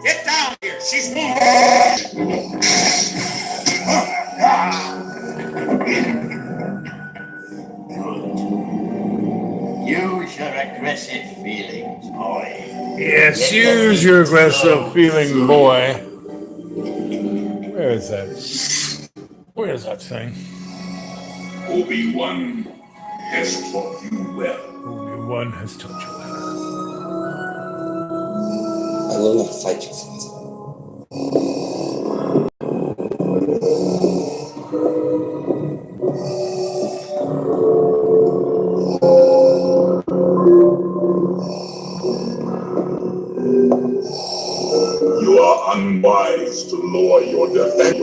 Get down here. She's Use your aggressive feelings, boy. Yes, use your aggressive feeling, boy. Where is that? Where is that thing? Obi-Wan has taught you well. Obi-Wan has taught you well. I will not fight you, Father. You are unwise to lower your defenses.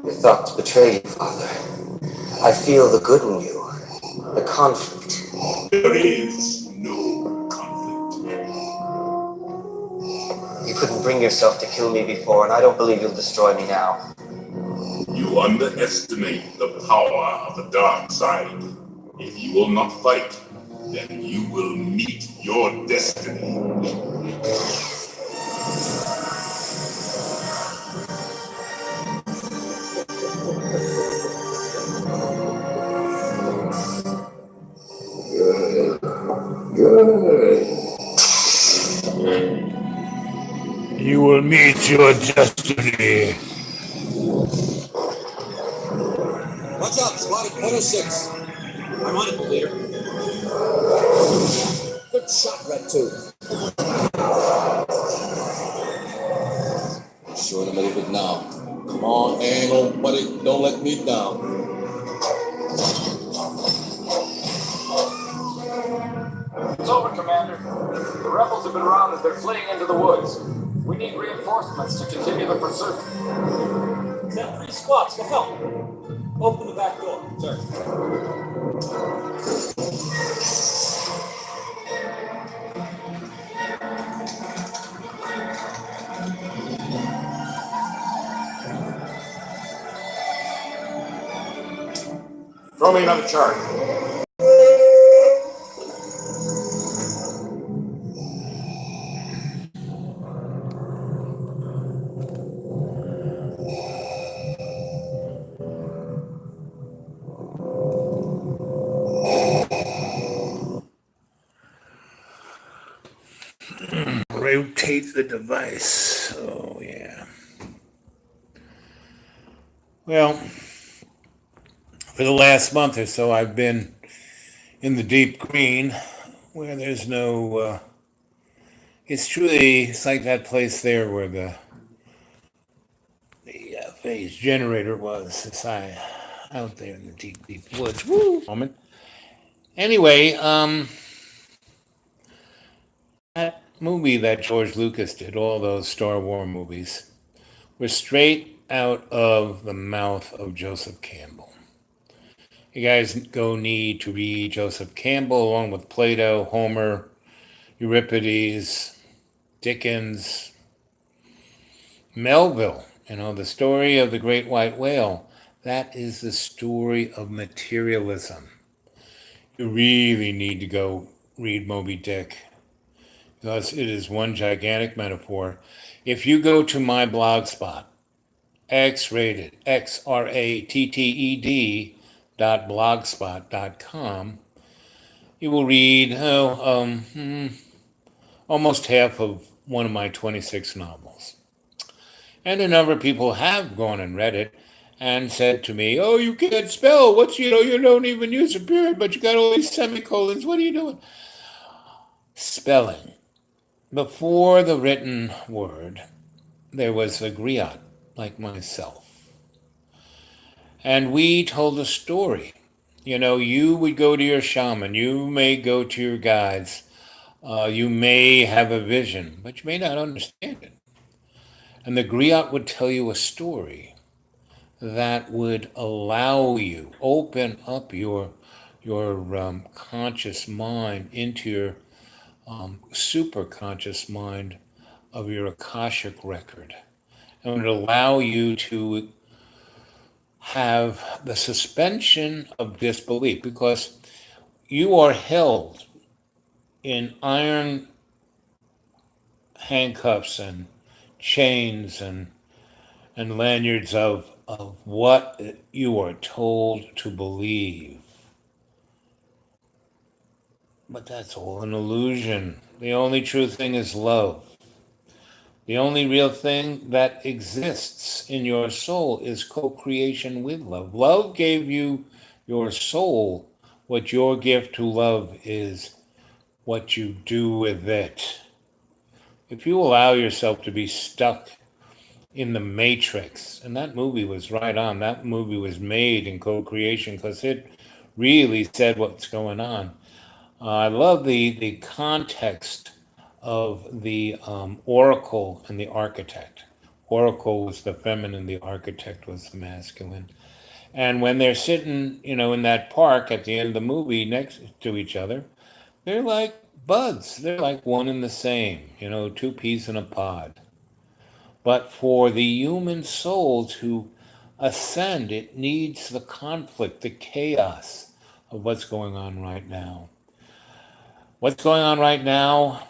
Your thoughts betray you, Father. I feel the good in you. The conflict. There is no conflict. You couldn't bring yourself to kill me before, and I don't believe you'll destroy me now. You underestimate the power of the dark side. If you will not fight, then you will meet your destiny. Good. You will meet your destiny. What's up, Spotted 106? I'm on it, leader. Good shot, Red Tooth. Sure to make it now. Come on, ain't nobody, don't let me down. It's over, Commander. The rebels have been routed. They're fleeing into the woods. We need reinforcements to continue the pursuit. Send 3 squads to help. Open the back door, sir. Throw me another charge. Rotate the device. Oh, yeah. Well, for the last month or so, I've been in the deep green where there's no. It's like that place there where the phase generator was. It's out there in the deep, deep woods. Woo! Moment. Anyway, that movie that George Lucas did, all those Star Wars movies, were straight out of the mouth of Joseph Campbell. You guys go need to read Joseph Campbell along with Plato, Homer, Euripides, Dickens, Melville. The story of the great white whale. That is the story of materialism. You really need to go read Moby Dick because it is one gigantic metaphor. If you go to my blog spot, X-rated, XRATTED .blogspot.com, you will read almost half of one of my 26 novels. And a number of people have gone and read it and said to me, "Oh, you can't spell. You don't even use a period, but you got all these semicolons. What are you doing?" Spelling. Before the written word, there was a griot, like myself. And we told a story. You would go to your shaman, you may go to your guides, you may have a vision, but you may not understand it. And the griot would tell you a story. that would allow you open up your conscious mind into your super conscious mind of your Akashic record, and would allow you to have the suspension of disbelief, because you are held in iron handcuffs and chains and lanyards of what you are told to believe. But that's all an illusion. The only true thing is love. The only real thing that exists in your soul is co-creation with love. Love gave you your soul. What your gift to love is what you do with it. If you allow yourself to be stuck in the matrix, and that movie was right on, that movie was made in co-creation because it really said what's going on. I love the context of the oracle and the architect. Oracle was the feminine, the architect was the masculine. And when they're sitting, in that park at the end of the movie next to each other, they're like buds. They're like one and the same, two peas in a pod. But for the human soul to ascend, it needs the conflict, the chaos of what's going on right now. What's going on right now,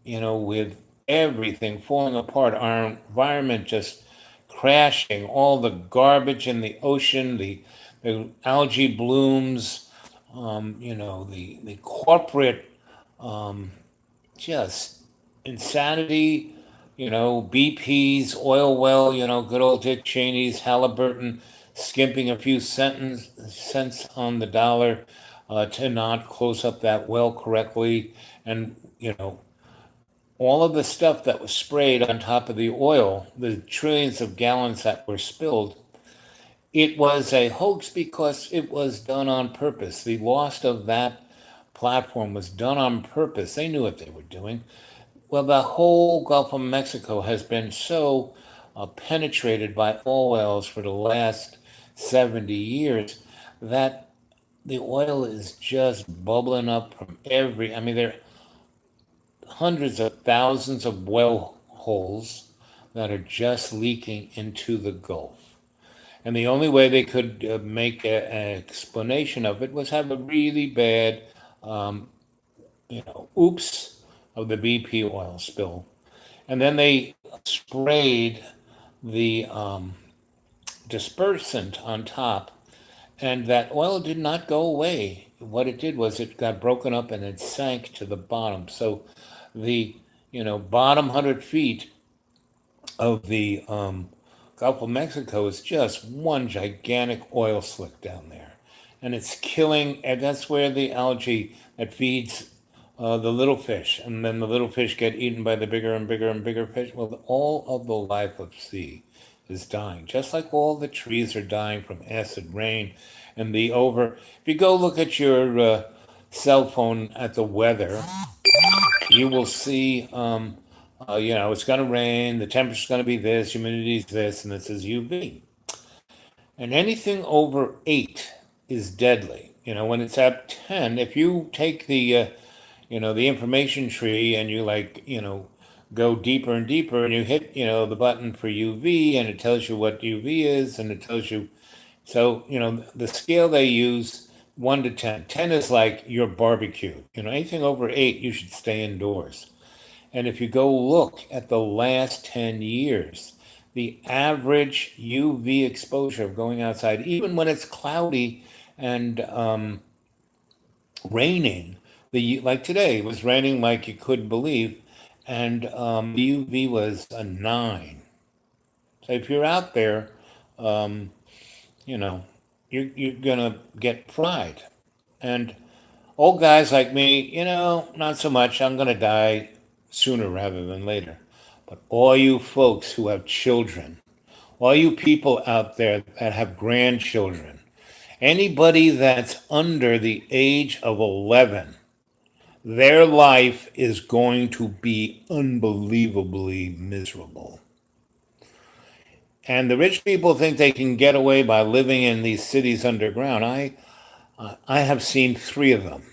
with everything falling apart, our environment just crashing, all the garbage in the ocean, the algae blooms, the corporate just insanity, BP's oil well, good old Dick Cheney's Halliburton skimping a few cents on the dollar to not close up that well correctly. And, all of the stuff that was sprayed on top of the oil, the trillions of gallons that were spilled, it was a hoax because it was done on purpose. The loss of that platform was done on purpose. They knew what they were doing. Well, the whole Gulf of Mexico has been so penetrated by oil wells for the last 70 years that the oil is just bubbling up from there are hundreds of thousands of well holes that are just leaking into the Gulf. And the only way they could make an explanation of it was have a really bad, oops of the BP oil spill. And then they sprayed the dispersant on top, and that oil did not go away. What it did was it got broken up and it sank to the bottom. So the bottom 100 feet of the Gulf of Mexico is just one gigantic oil slick down there, and it's killing. And that's where the algae that feeds the little fish, and then the little fish get eaten by the bigger and bigger and bigger fish. Well, all of the life of sea is dying, just like all the trees are dying from acid rain and if you go look at your cell phone at the weather, you will see, it's going to rain, the temperature's going to be this, humidity's this, and it says UV. And anything over 8 is deadly. When it's at 10, if you take the information tree and you go deeper and deeper and you hit, the button for UV and it tells you what UV is and it tells you. So, the scale they use, 1 to 10. 10 is like your barbecue. Anything over 8, you should stay indoors. And if you go look at the last 10 years, the average UV exposure of going outside, even when it's cloudy and raining, like today, it was raining like you couldn't believe, and the UV was a 9. So if you're out there, you're gonna get fried. And old guys like me, not so much. I'm gonna die sooner rather than later. But all you folks who have children, all you people out there that have grandchildren, anybody that's under the age of 11, their life is going to be unbelievably miserable. And the rich people think they can get away by living in these cities underground. I have seen three of them.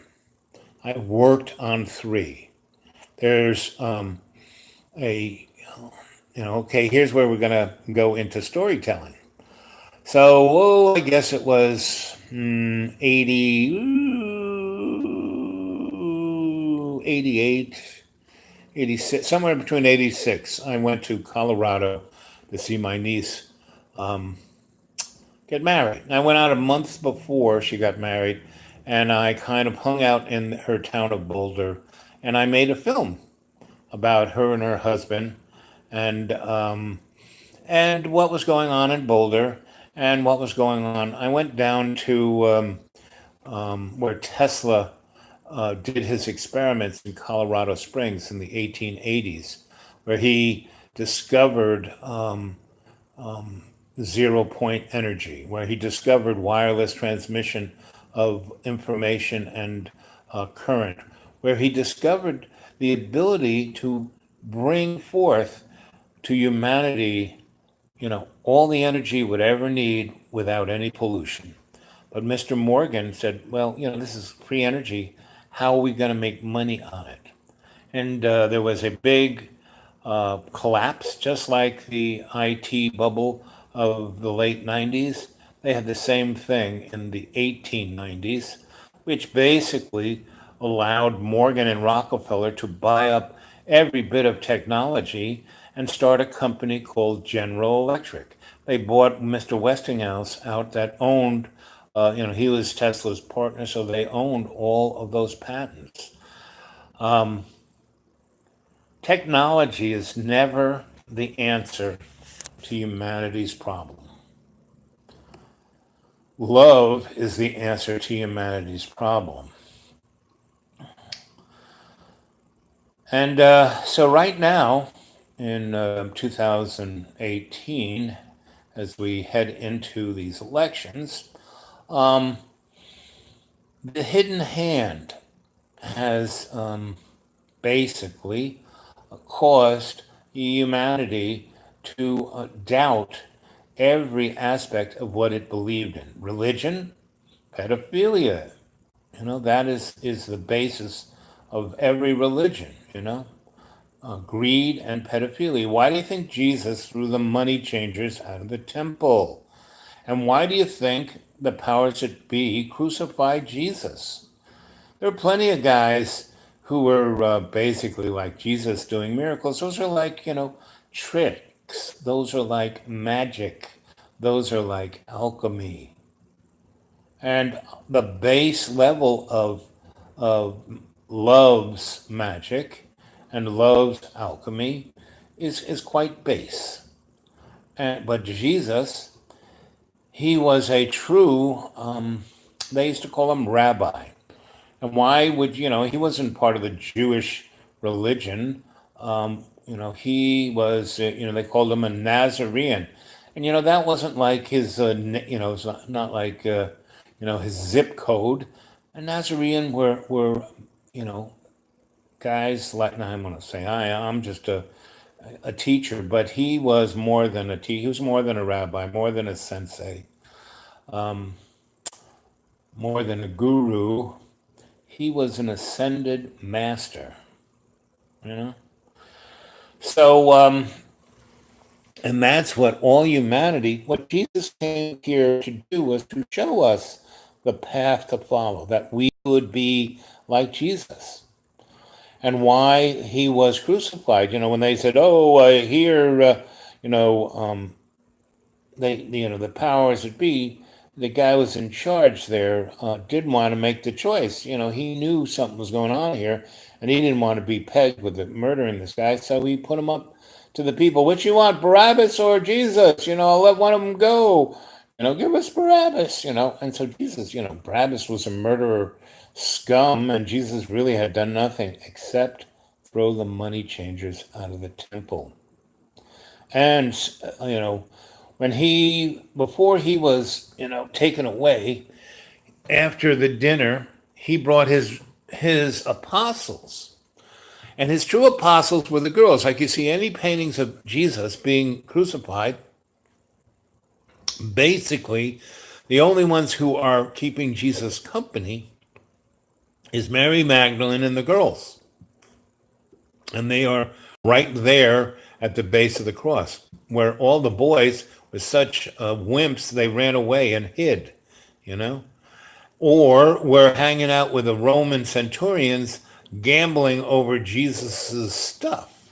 I've worked on three. There's okay, here's where we're going to go into storytelling. So, I guess it was 88, 86, somewhere between 86. I went to Colorado to see my niece get married. I went out a month before she got married, and I kind of hung out in her town of Boulder, and I made a film about her and her husband, and what was going on in Boulder, and what was going on. I went down to where Tesla did his experiments in Colorado Springs in the 1880s, where he discovered 0 point energy, where he discovered wireless transmission of information and current, where he discovered the ability to bring forth to humanity, all the energy would ever need without any pollution. But Mr. Morgan said, well, this is free energy. How are we going to make money on it? And there was a big collapse, just like the IT bubble of the late 90s. They had the same thing in the 1890s, which basically allowed Morgan and Rockefeller to buy up every bit of technology and start a company called General Electric. They bought Mr. Westinghouse out that owned, he was Tesla's partner, so they owned all of those patents. Technology is never the answer to humanity's problem. Love is the answer to humanity's problem. And so right now, in 2018, as we head into these elections, the hidden hand has basically caused humanity to doubt every aspect of what it believed in. Religion, pedophilia, that is the basis of every religion, greed and pedophilia. Why do you think Jesus threw the money changers out of the temple? And why do you think the powers that be crucified Jesus? There are plenty of guys who were basically like Jesus doing miracles. Those are like, tricks. Those are like magic. Those are like alchemy. And the base level of love's magic and love's alchemy is quite base. But Jesus, he was a true, they used to call him rabbi. And why would, he wasn't part of the Jewish religion. He was, they called him a Nazarene. And, that wasn't like his, it's not like, his zip code. A Nazarene were guys like, now I'm going to say, I'm just a teacher, but he was more than a teacher. He was more than a rabbi, more than a sensei, more than a guru. He was an ascended master, So, and that's what all humanity, what Jesus came here to do was to show us the path to follow, that we would be like Jesus. And why he was crucified. When they said, here, the powers that be, the guy was in charge there, didn't want to make the choice. He knew something was going on here, and he didn't want to be pegged with murdering this guy, so he put him up to the people. Which you want, Barabbas or Jesus? I'll let one of them go. Give us Barabbas, And so Jesus, Barabbas was a murderer scum, and Jesus really had done nothing except throw the money changers out of the temple. And, before he was, taken away, after the dinner, he brought his apostles. And his true apostles were the girls. Like you see any paintings of Jesus being crucified, Basically, the only ones who are keeping Jesus company is Mary Magdalene and the girls. And they are right there at the base of the cross, where all the boys were such wimps, they ran away and hid, you know? Or were hanging out with the Roman centurions, gambling over Jesus's stuff.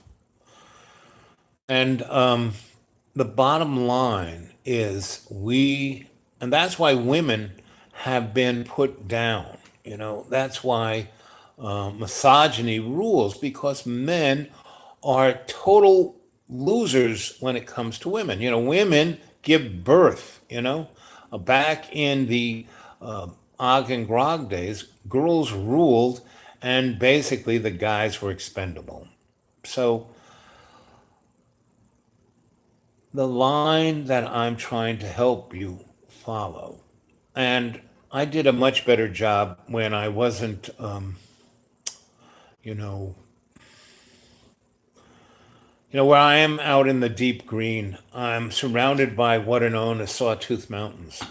And the bottom line is and that's why women have been put down. That's why misogyny rules, because men are total losers when it comes to women. Women give birth. Back in the Og and Grog days, girls ruled, and basically the guys were expendable. So the line that I'm trying to help you follow, and I did a much better job when I wasn't, where I am out in the deep green. I'm surrounded by what are known as Sawtooth Mountains,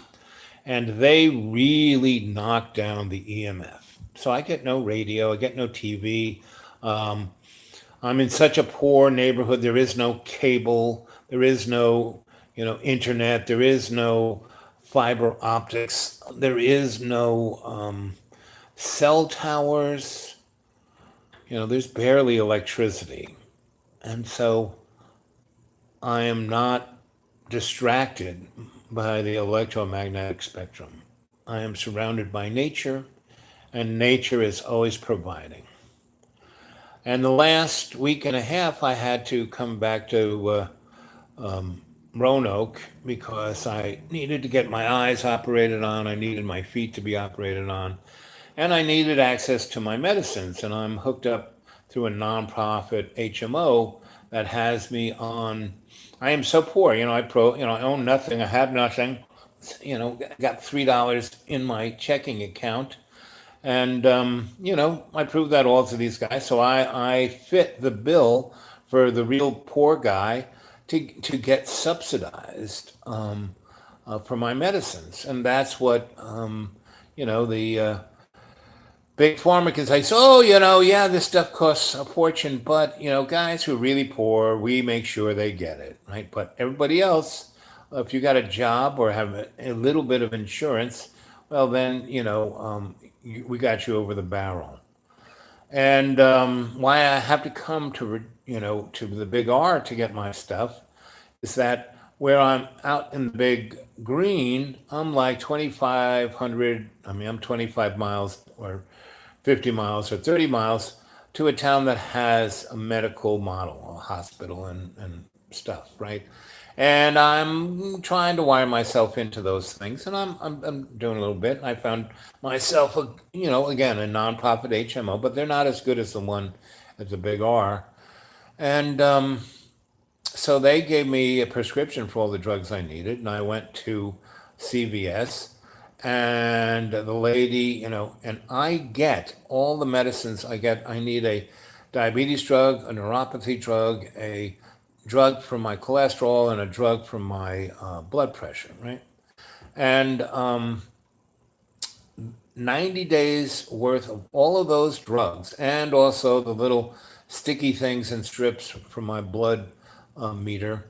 and they really knock down the EMF. So I get no radio, I get no TV. I'm in such a poor neighborhood. There is no cable. There is no, internet. There is no fiber optics. There is no cell towers. There's barely electricity. And so I am not distracted by the electromagnetic spectrum. I am surrounded by nature, and nature is always providing. And the last week and a half, I had to come back to Roanoke because I needed to get my eyes operated on. I needed my feet to be operated on. And I needed access to my medicines. And I'm hooked up through a nonprofit HMO that has me on. I am so poor. I own nothing. I have nothing. Got $3 in my checking account. And, I proved that all to these guys. So I fit the bill for the real poor guy to get subsidized for my medicines. And that's what, the big pharma can say, so, this stuff costs a fortune. But, guys who are really poor, we make sure they get it, right? But everybody else, if you got a job or have a little bit of insurance, well, then, we got you over the barrel. And why I have to come to the Big R to get my stuff is that where I'm out in the big green, I'm like 2,500. I'm 25 miles or 50 miles or 30 miles to a town that has a medical model, a hospital and stuff, right? And I'm trying to wire myself into those things, and I'm doing a little bit. I found myself, again, a nonprofit HMO, but they're not as good as the one at the Big R. And so they gave me a prescription for all the drugs I needed, and I went to CVS, and the lady, and I get all the medicines I get. I need a diabetes drug, a neuropathy drug, a drug for my cholesterol, and a drug for my blood pressure, right? And 90 days worth of all of those drugs, and also the little sticky things and strips for my blood meter,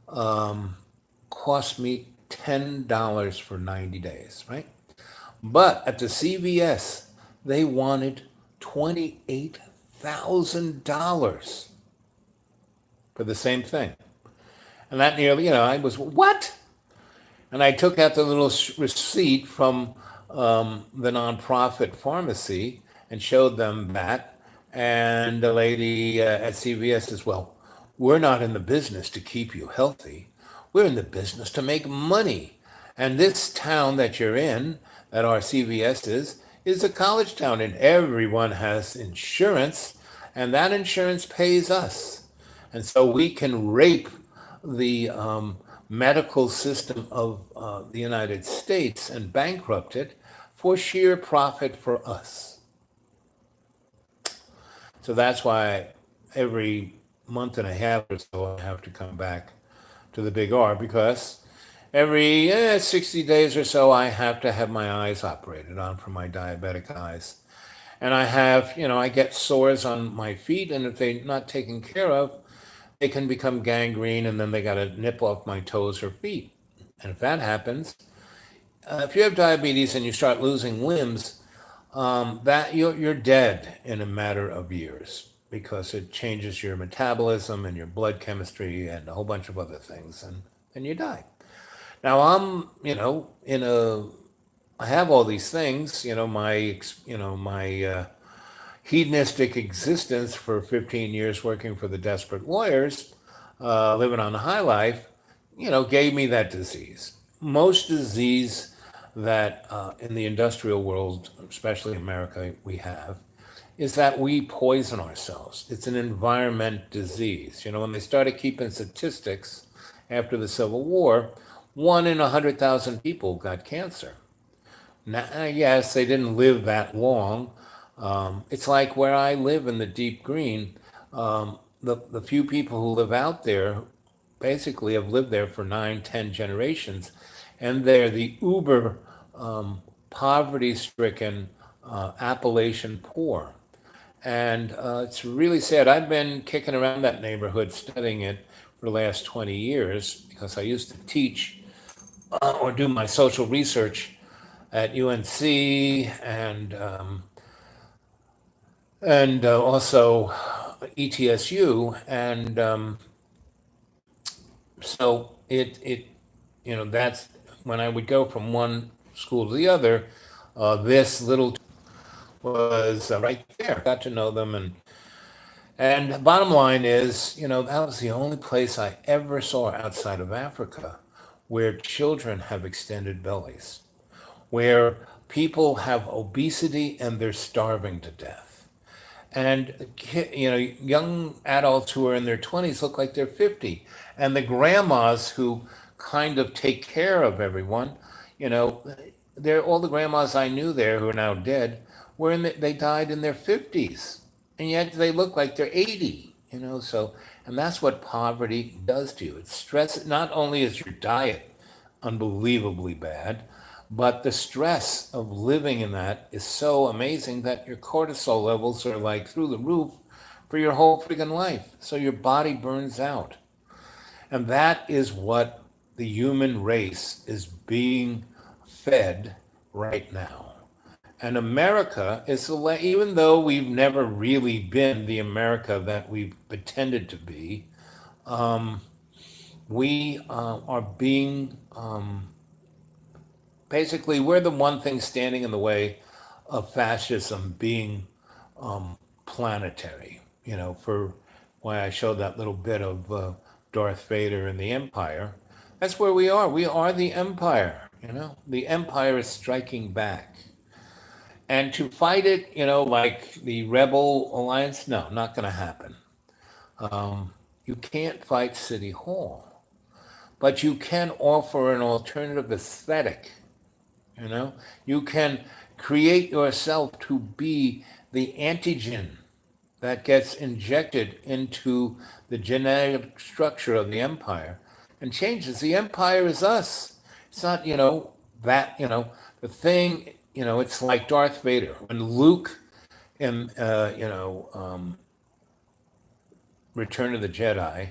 cost me $10 for 90 days, right? But at the CVS, they wanted $28,000 for the same thing. And that nearly, I was, what? And I took out the little receipt from the nonprofit pharmacy and showed them that. And the lady at CVS says, well, we're not in the business to keep you healthy. We're in the business to make money. And this town that you're in, that our CVS is a college town, and everyone has insurance, and that insurance pays us. And so we can rape the medical system of the United States and bankrupt it for sheer profit for us. So that's why every month and a half or so I have to come back to the Big R, because Every 60 days or so, I have to have my eyes operated on for my diabetic eyes. And I have, I get sores on my feet, and if they're not taken care of, they can become gangrene, and then they got to nip off my toes or feet. And if that happens, if you have diabetes and you start losing limbs, that you're dead in a matter of years because it changes your metabolism and your blood chemistry and a whole bunch of other things, and you die. Now I'm, I have all these things, my hedonistic existence for 15 years working for the desperate lawyers, living on the high life, gave me that disease. Most disease that in the industrial world, especially America, we have, is that we poison ourselves. It's an environment disease. When they started keeping statistics after the Civil War, 1 in 100,000 people got cancer. Now, yes, they didn't live that long. It's like where I live in the deep green. The few people who live out there basically have lived there for 9, 10 generations, and they're the uber poverty-stricken Appalachian poor. And it's really sad. I've been kicking around that neighborhood, studying it for the last 20 years, because I used to teach or do my social research at UNC and also ETSU, and so that's when I would go from one school to the other. This little was right there. Got to know them, and the bottom line is, that was the only place I ever saw outside of Africa where children have extended bellies, where people have obesity and they're starving to death. And, young adults who are in their 20s look like they're 50. And the grandmas who kind of take care of everyone, they're all the grandmas I knew there who are now dead, they died in their 50s. And yet they look like they're 80, and that's what poverty does to you. It stresses, not only is your diet unbelievably bad, but the stress of living in that is so amazing that your cortisol levels are like through the roof for your whole freaking life. So your body burns out. And that is what the human race is being fed right now. And America is, even though we've never really been the America that we've pretended to be, we are being, basically, we're the one thing standing in the way of fascism being planetary, for why I showed that little bit of Darth Vader and the Empire. That's where we are. We are the Empire, The Empire is striking back. And to fight it, like the Rebel Alliance, no, not going to happen. You can't fight City Hall, but you can offer an alternative aesthetic. You can create yourself to be the antigen that gets injected into the genetic structure of the empire and changes. The empire is us. It's not, the thing. It's like Darth Vader. When Luke in, Return of the Jedi,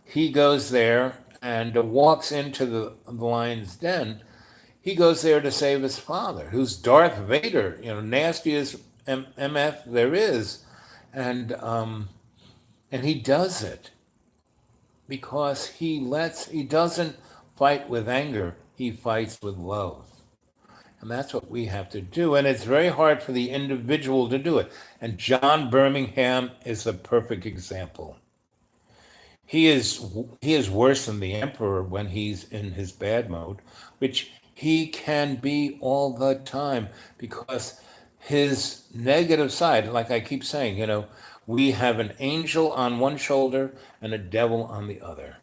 he goes there and walks into the lion's den. He goes there to save his father, who's Darth Vader, nastiest MF there is. And he does it because he doesn't fight with anger, he fights with love. And that's what we have to do. And it's very hard for the individual to do it. And John Birmingham is the perfect example. He is worse than the emperor when he's in his bad mode, which he can be all the time, because his negative side, like I keep saying, we have an angel on one shoulder and a devil on the other.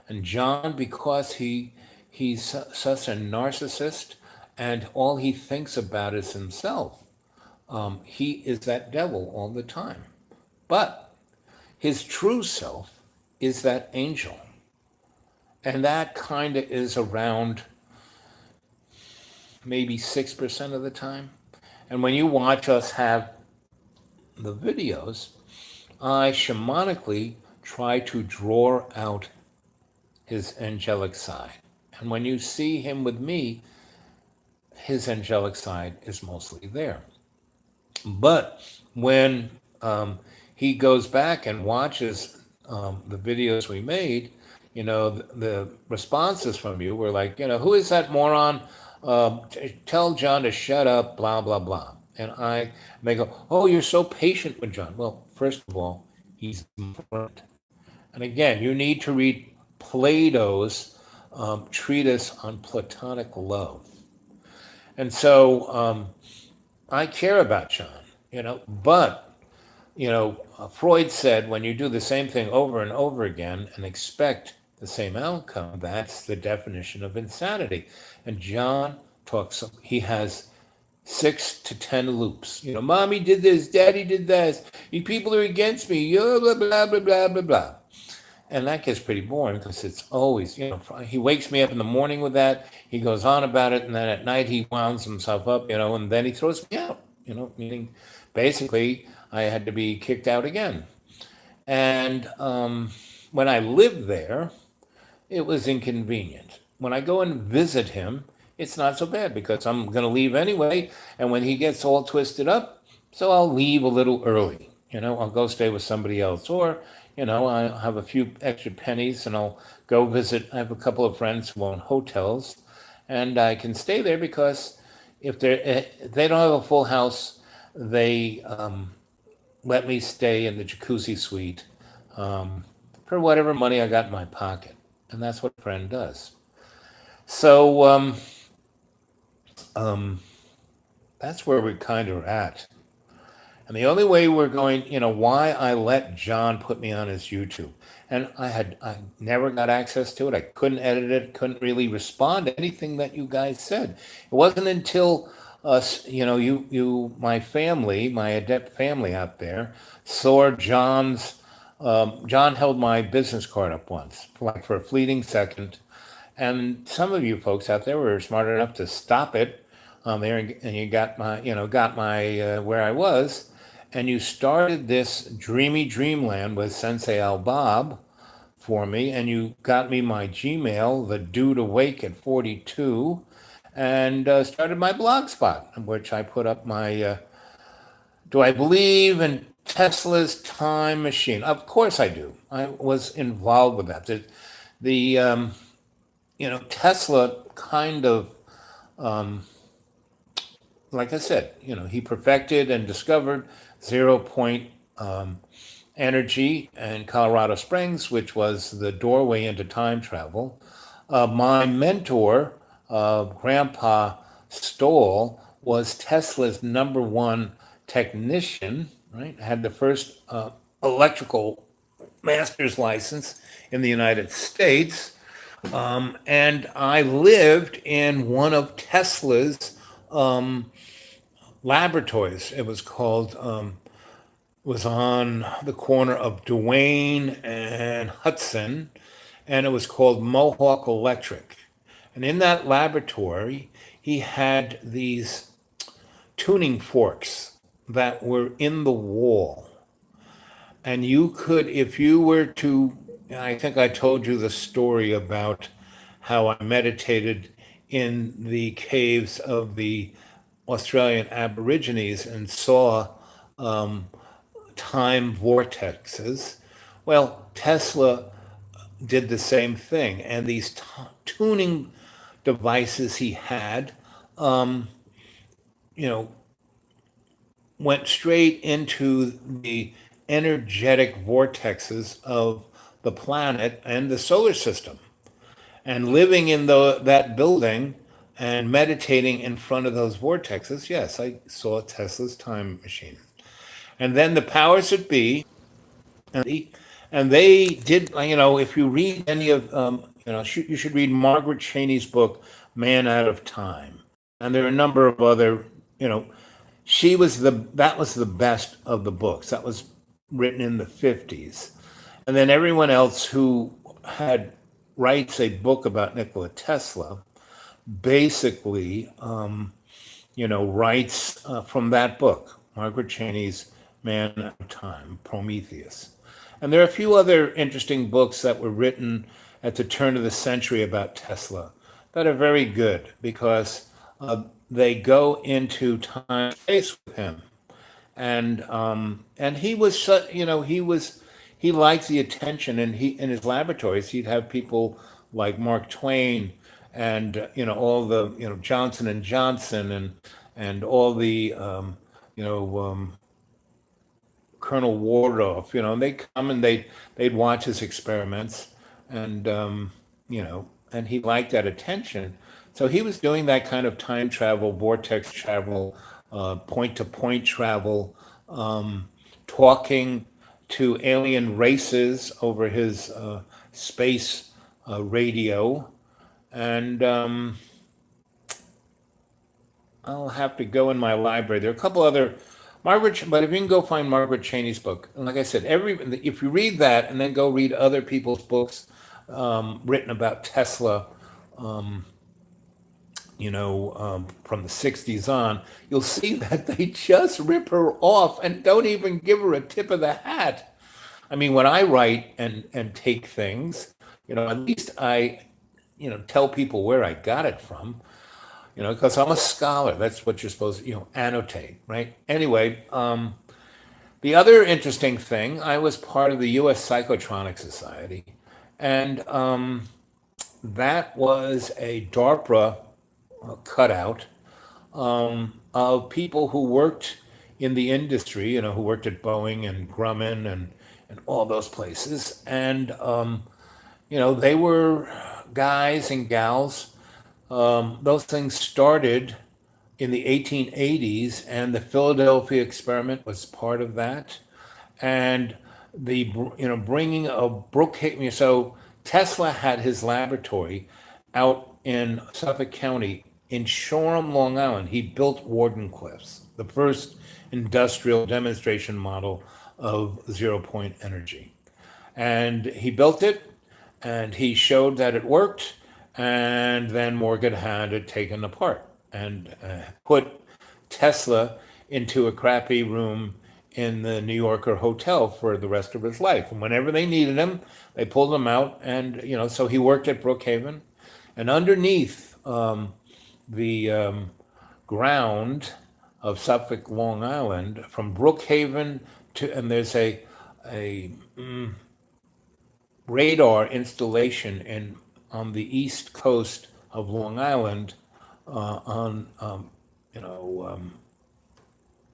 And John, because he's such a narcissist, and all he thinks about is himself, he is that devil all the time. But his true self is that angel. And that kind of is around maybe 6% of the time. And when you watch us have the videos, I shamanically try to draw out his angelic side. And when you see him with me, his angelic side is mostly there. But when he goes back and watches the videos we made, the responses from you were like, who is that moron? Tell John to shut up, blah, blah, blah. And they go, oh, you're so patient with John. Well, first of all, he's important. And again, you need to read Plato's treatise on Platonic love. And so I care about John, but Freud said when you do the same thing over and over again and expect the same outcome, that's the definition of insanity. And John he has 6 to 10 loops. Mommy did this, daddy did this, you people are against me, blah, blah, blah, blah, blah, blah, blah. And that gets pretty boring because it's always, he wakes me up in the morning with that, he goes on about it, and then at night he wounds himself up, and then he throws me out, meaning basically I had to be kicked out again. And when I lived there, it was inconvenient. When I go and visit him, it's not so bad because I'm going to leave anyway. And when he gets all twisted up, so I'll leave a little early. I'll go stay with somebody else. Or, I'll have a few extra pennies and I'll go visit. I have a couple of friends who own hotels. And I can stay there because if they don't have a full house, they let me stay in the jacuzzi suite for whatever money I got in my pocket. And that's what a friend does. So that's where we kind of at. And the only way we're going, why I let John put me on his YouTube. And I never got access to it. I couldn't edit it, couldn't really respond to anything that you guys said. It wasn't until us, my family, my adept family out there, saw John held my business card up once, for a fleeting second. And some of you folks out there were smart enough to stop it there, and you got my where I was, and you started this dreamy dreamland with Sensei Al Bob for me, and you got me my Gmail, the Dude Awake at 42, and started my blog spot, which I put up my do I believe in Tesla's time machine? Of course I do. I was involved with that. The Tesla kind of, like I said, he perfected and discovered 0-point energy in Colorado Springs, which was the doorway into time travel. My mentor, Grandpa Stoll, was Tesla's #1 technician, right? Had the first electrical master's license in the United States. And I lived in one of Tesla's laboratories. It was called, was on the corner of Duane and Hudson, and it was called Mohawk Electric. And in that laboratory, he had these tuning forks that were in the wall. And you could, if you were to, I think I told you the story about how I meditated in the caves of the Australian Aborigines and saw time vortexes. Well, Tesla did the same thing. And these tuning devices he had, went straight into the energetic vortexes of the planet and the solar system. And living in that building and meditating in front of those vortexes, yes, I saw Tesla's time machine. And then the powers that be, and they did, if you read any of, you should read Margaret Cheney's book, Man Out of Time. And there are a number of other, that was the best of the books. That was written in the 50s. And then everyone else who had writes a book about Nikola Tesla, basically, writes from that book, Margaret Cheney's Man of Time, Prometheus. And there are a few other interesting books that were written at the turn of the century about Tesla that are very good because they go into time and space with him. And he was, he liked the attention, and he in his laboratories he'd have people like Mark Twain and all the Johnson and Johnson and all the Colonel Wardorf, and they come and they'd watch his experiments, and and he liked that attention. So he was doing that kind of time travel, vortex travel, point to point travel, talking to alien races over his space radio, and I'll have to go in my library. There are a couple other but if you can go find Margaret Cheney's book, and like I said, if you read that and then go read other people's books written about Tesla, from the 60s on, you'll see that they just rip her off and don't even give her a tip of the hat. I mean, when I write and take things, at least I, tell people where I got it from. Because I'm a scholar. That's what you're supposed to, annotate, right? Anyway, the other interesting thing, I was part of the U.S. Psychotronic Society, and that was a DARPA cutout of people who worked in the industry, who worked at Boeing and Grumman and all those places. And, they were guys and gals. Those things started in the 1880s, and the Philadelphia experiment was part of that. And the bringing of Brookhaven. So Tesla had his laboratory out in Suffolk County in Shoreham, Long Island. He built Wardenclyffes, the first industrial demonstration model of zero-point energy. And he built it, and he showed that it worked. And then Morgan had it taken apart and put Tesla into a crappy room in the New Yorker hotel for the rest of his life. And whenever they needed him, they pulled him out. And, so he worked at Brookhaven. And underneath the ground of Suffolk, Long Island, from Brookhaven and there's a radar installation on the east coast of Long Island,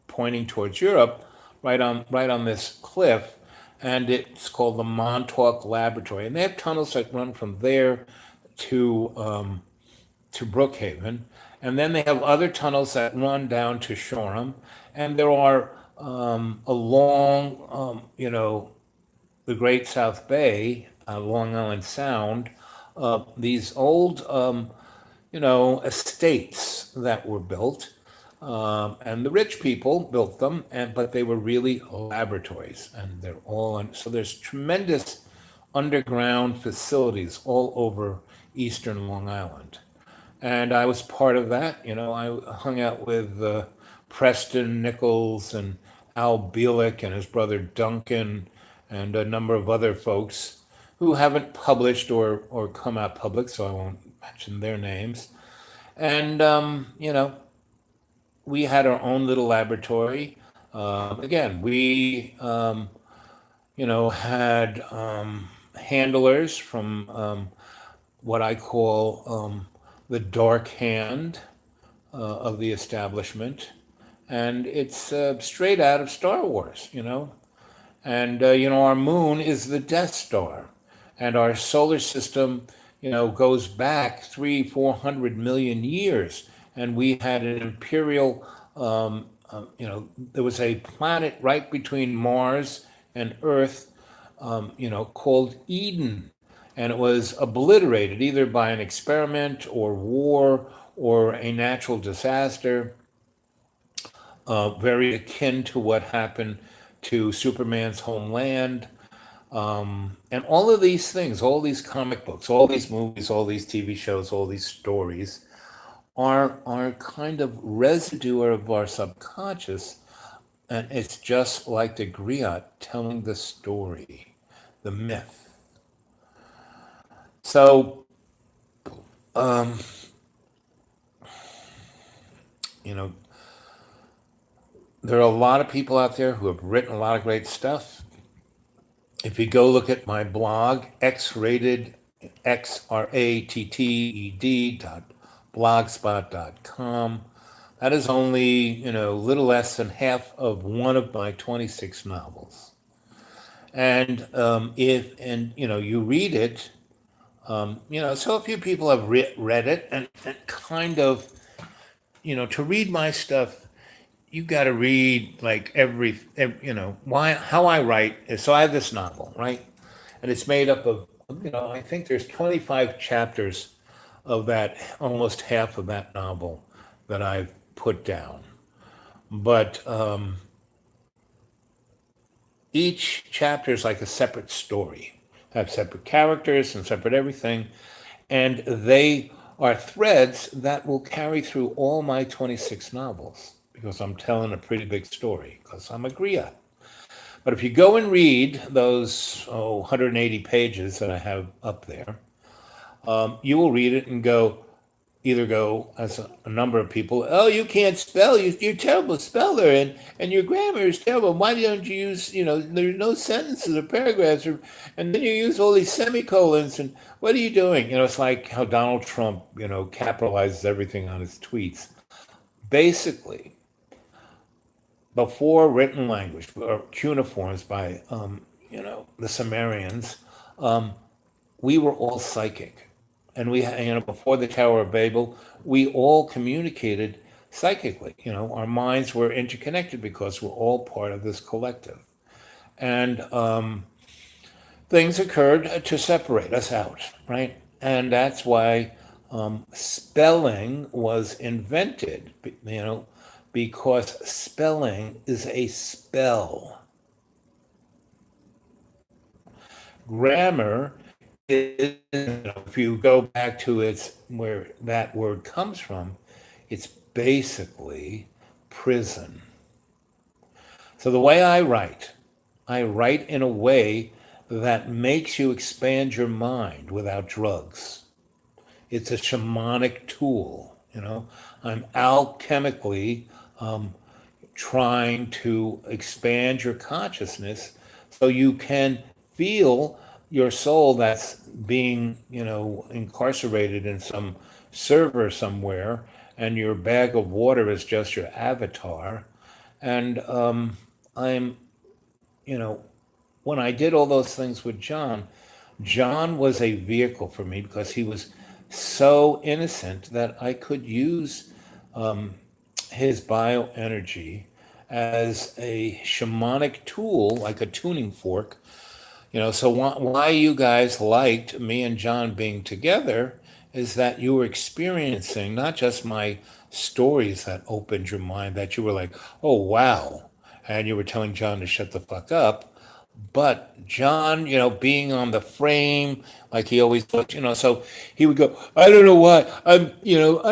pointing towards Europe, right on this cliff, and it's called the Montauk Laboratory, and they have tunnels that run from there to Brookhaven, and then they have other tunnels that run down to Shoreham, and there are along the Great South Bay, Long Island Sound. These old, estates that were built, and the rich people built them, but they were really laboratories, and they're all so there's tremendous underground facilities all over eastern Long Island, and I was part of that. I hung out with Preston Nichols and Al Bielek and his brother Duncan and a number of other folks who haven't published or come out public, so I won't mention their names. And, we had our own little laboratory. Again, we, had handlers from what I call the dark hand of the establishment. And it's straight out of Star Wars, And, our moon is the Death Star. And our solar system, goes back 300-400 million years. And we had an imperial, there was a planet right between Mars and Earth, called Eden. And it was obliterated either by an experiment or war or a natural disaster, very akin to what happened to Superman's homeland. And all of these things, all these comic books, all these movies, all these TV shows, all these stories are kind of residue of our subconscious. And it's just like the griot telling the story, the myth. So, you know, there are a lot of people out there who have written a lot of great stuff. If you go look at my blog, X-rated, XRATTED.blogspot.com, that is only, little less than half of one of my 26 novels. And you read it, so a few people have read it and kind of, to read my stuff, you got to read like how I write is, so I have this novel, right? And it's made up of, I think there's 25 chapters of that, almost half of that novel that I've put down. But each chapter is like a separate story, have separate characters and separate everything. And they are threads that will carry through all my 26 novels, because I'm telling a pretty big story, because I'm a griot. But if you go and read those 180 pages that I have up there, you will read it and either go, as a number of people, oh, you can't spell, you're a terrible speller, and your grammar is terrible. Why don't you use, there's no sentences or paragraphs, and then you use all these semicolons, and what are you doing? It's like how Donald Trump, capitalizes everything on his tweets. Basically, before written language or cuneiforms by, the Sumerians, we were all psychic. And before the Tower of Babel, we all communicated psychically. Our minds were interconnected because we're all part of this collective. And things occurred to separate us out, right? And that's why spelling was invented, because spelling is a spell. Grammar is, if you go back to where that word comes from, it's basically prison. So the way I write in a way that makes you expand your mind without drugs. It's a shamanic tool, I'm alchemically trying to expand your consciousness so you can feel your soul that's being, incarcerated in some server somewhere, and your bag of water is just your avatar. And when I did all those things with John was a vehicle for me, because he was so innocent that I could use his bioenergy as a shamanic tool, like a tuning fork. So why you guys liked me and John being together is that you were experiencing not just my stories that opened your mind, that you were like, oh, wow. And you were telling John to shut the fuck up. But John, being on the frame, like he always thought, so he would go, I don't know why, I'm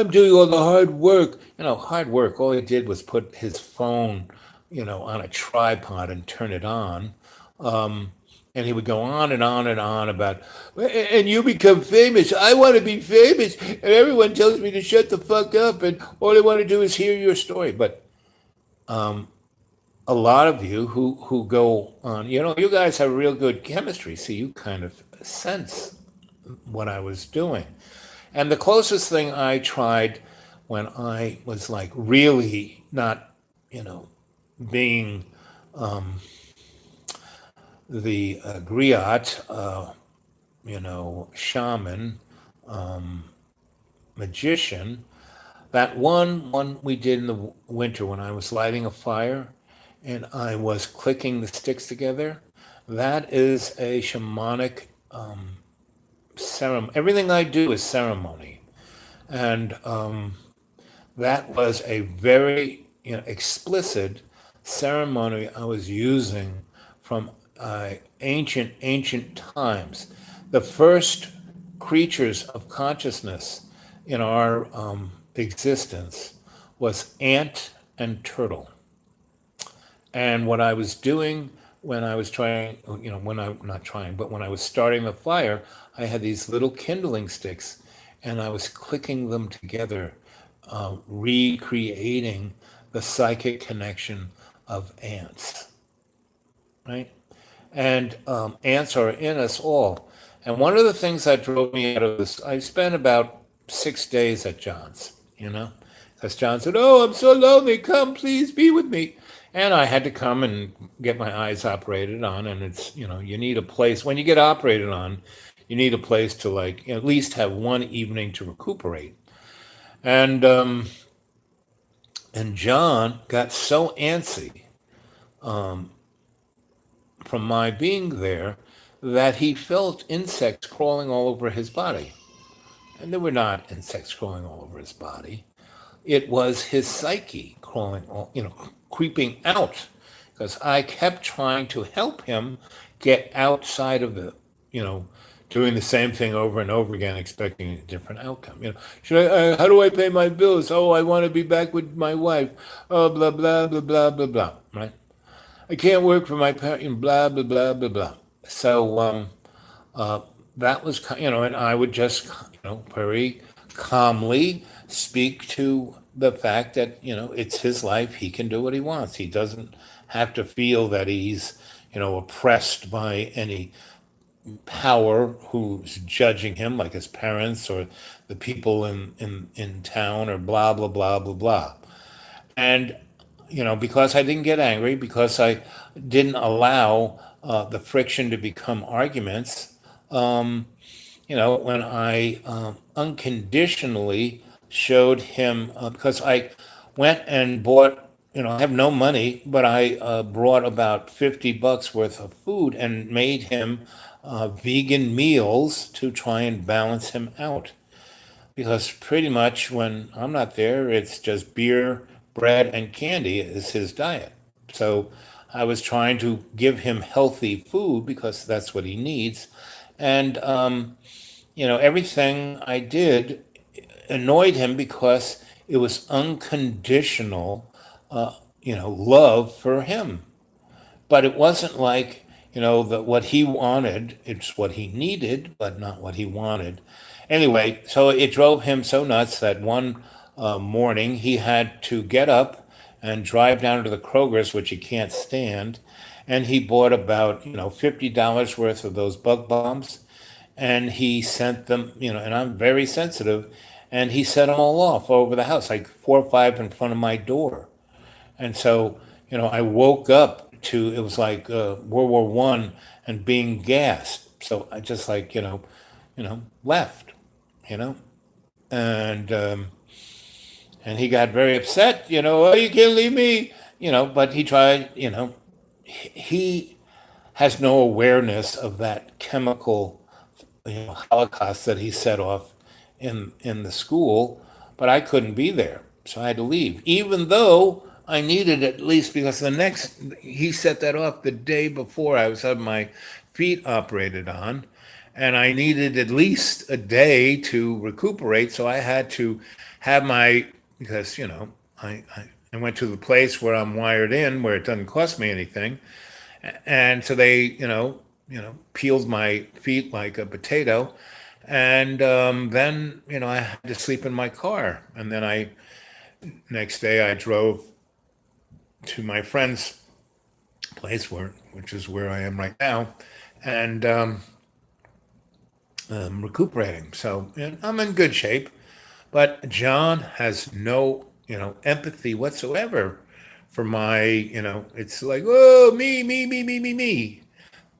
doing all the hard work. Hard work, all he did was put his phone, on a tripod and turn it on. And he would go on and on and on about, and you become famous. I want to be famous. And everyone tells me to shut the fuck up. And all I want to do is hear your story. But a lot of you who go on, you guys have real good chemistry. So you kind of sense what I was doing. And the closest thing I tried when I was like really not, being the griot, shaman, magician, that one we did in the winter when I was lighting a fire and I was clicking the sticks together, that is a shamanic ceremony. Everything I do is ceremony. And that was a very explicit ceremony I was using from ancient times. The first creatures of consciousness in our existence was ant and turtle. And what I was doing when I was trying, when I, not trying, but when I was starting the fire, I had these little kindling sticks and I was clicking them together, recreating the psychic connection of ants, right? And ants are in us all. And one of the things that drove me out of this, I spent about 6 days at John's, because John said, "Oh, I'm so lonely. Come, please be with me." And I had to come and get my eyes operated on. And it's, you need a place, when you get operated on, you need a place to like at least have one evening to recuperate. And John got so antsy from my being there that he felt insects crawling all over his body. And there were not insects crawling all over his body. It was his psyche crawling, creeping out, because I kept trying to help him get outside of the, doing the same thing over and over again, expecting a different outcome. Should I? How do I pay my bills? Oh, I want to be back with my wife. Oh, blah blah blah blah blah blah. Right? I can't work for my parents. Blah blah blah blah blah. So that was, and I would just, very calmly speak to the fact that, it's his life. He can do what he wants. He doesn't have to feel that he's, oppressed by any power who's judging him, like his parents or the people in town or blah, blah, blah, blah, blah. And, because I didn't get angry, because I didn't allow the friction to become arguments, when I unconditionally showed him, because I went and bought, I have no money, but I brought about $50 worth of food and made him vegan meals to try and balance him out. Because pretty much when I'm not there, it's just beer, bread, and candy is his diet. So I was trying to give him healthy food because that's what he needs. And, everything I did annoyed him because it was unconditional, love for him. But it wasn't like, that what he wanted, it's what he needed, but not what he wanted. Anyway, so it drove him so nuts that one morning he had to get up and drive down to the Kroger's, which he can't stand. And he bought about, $50 worth of those bug bombs. And he sent them, and I'm very sensitive. And he set them all off over the house, like 4 or 5 in front of my door. And so, I woke up to, it was like World War One and being gassed. So I just like, left, and he got very upset, "Oh, you can't leave me," but he tried, he has no awareness of that chemical, holocaust that he set off in the school, but I couldn't be there. So I had to leave, even though I needed at least, because he set that off the day before I was having my feet operated on, and I needed at least a day to recuperate. So I had to have because, I went to the place where I'm wired in, where it doesn't cost me anything. And so they, peeled my feet like a potato. And then, I had to sleep in my car. And then next day I drove to my friend's place, which is where I am right now, and recuperating. So I'm in good shape, but John has no, empathy whatsoever for my, it's like, oh, me,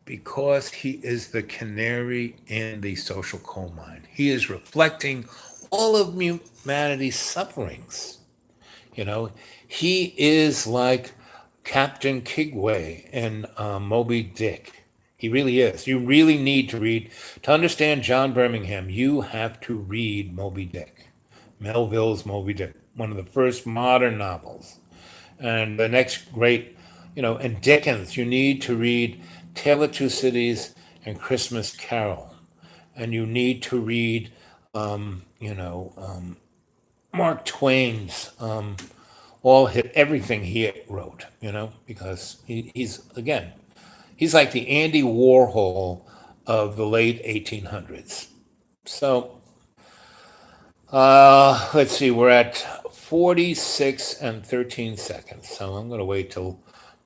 because he is the canary in the social coal mine. He is reflecting all of humanity's sufferings. He is like Captain Kigway in Moby Dick. He really is. You really need to understand John Birmingham, you have to read Moby Dick. Melville's Moby Dick, one of the first modern novels. And the next great, and Dickens, you need to read Tale of Two Cities and Christmas Carol. And you need to read, Mark Twain's everything he wrote, because he's like the Andy Warhol of the late 1800s. So let's see, we're at 46 and 13 seconds. So I'm going to wait till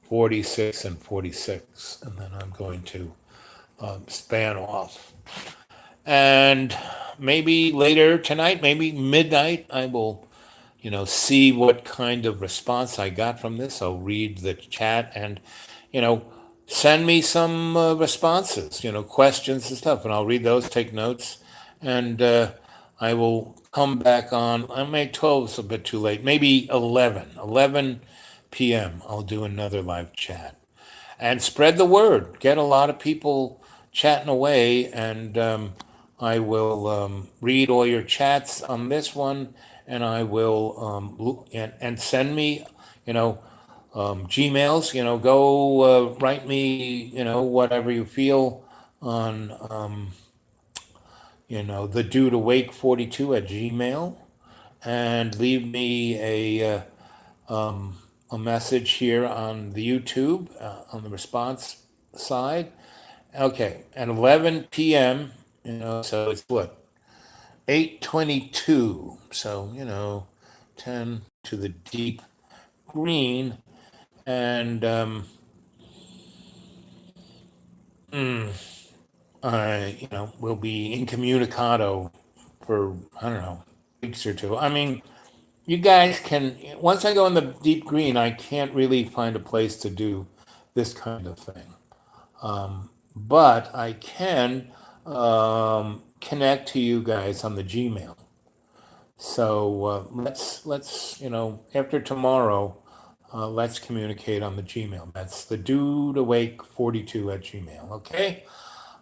46 and 46, and then I'm going to span off. And maybe later tonight, maybe midnight, I will, see what kind of response I got from this. I'll read the chat and, send me some responses, questions and stuff, and I'll read those, take notes, and I will come back on. I may 12 is a bit too late. Maybe 11 p.m. I'll do another live chat and spread the word. Get a lot of people chatting away, and I will read all your chats on this one, and I will and send me, Gmails. Go write me, whatever you feel on, the dude awake 42 at Gmail, and leave me a message here on the YouTube on the response side. Okay, at 11 p.m. So it's what, 8:22. So 10 to the deep green, and I will be incommunicado for, I don't know, weeks or two. I mean, you guys can, once I go in the deep green, I can't really find a place to do this kind of thing. But I can connect to you guys on the Gmail. So let's after tomorrow, let's communicate on the Gmail. That's the dude awake 42 at Gmail. Okay.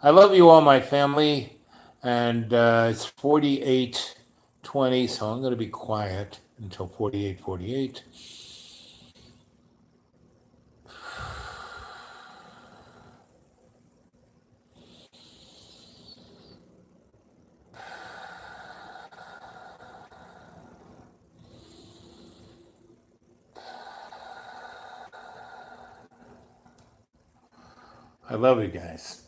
I love you all, my family, and it's 48:20, so I'm going to be quiet until 48:48. I love you guys.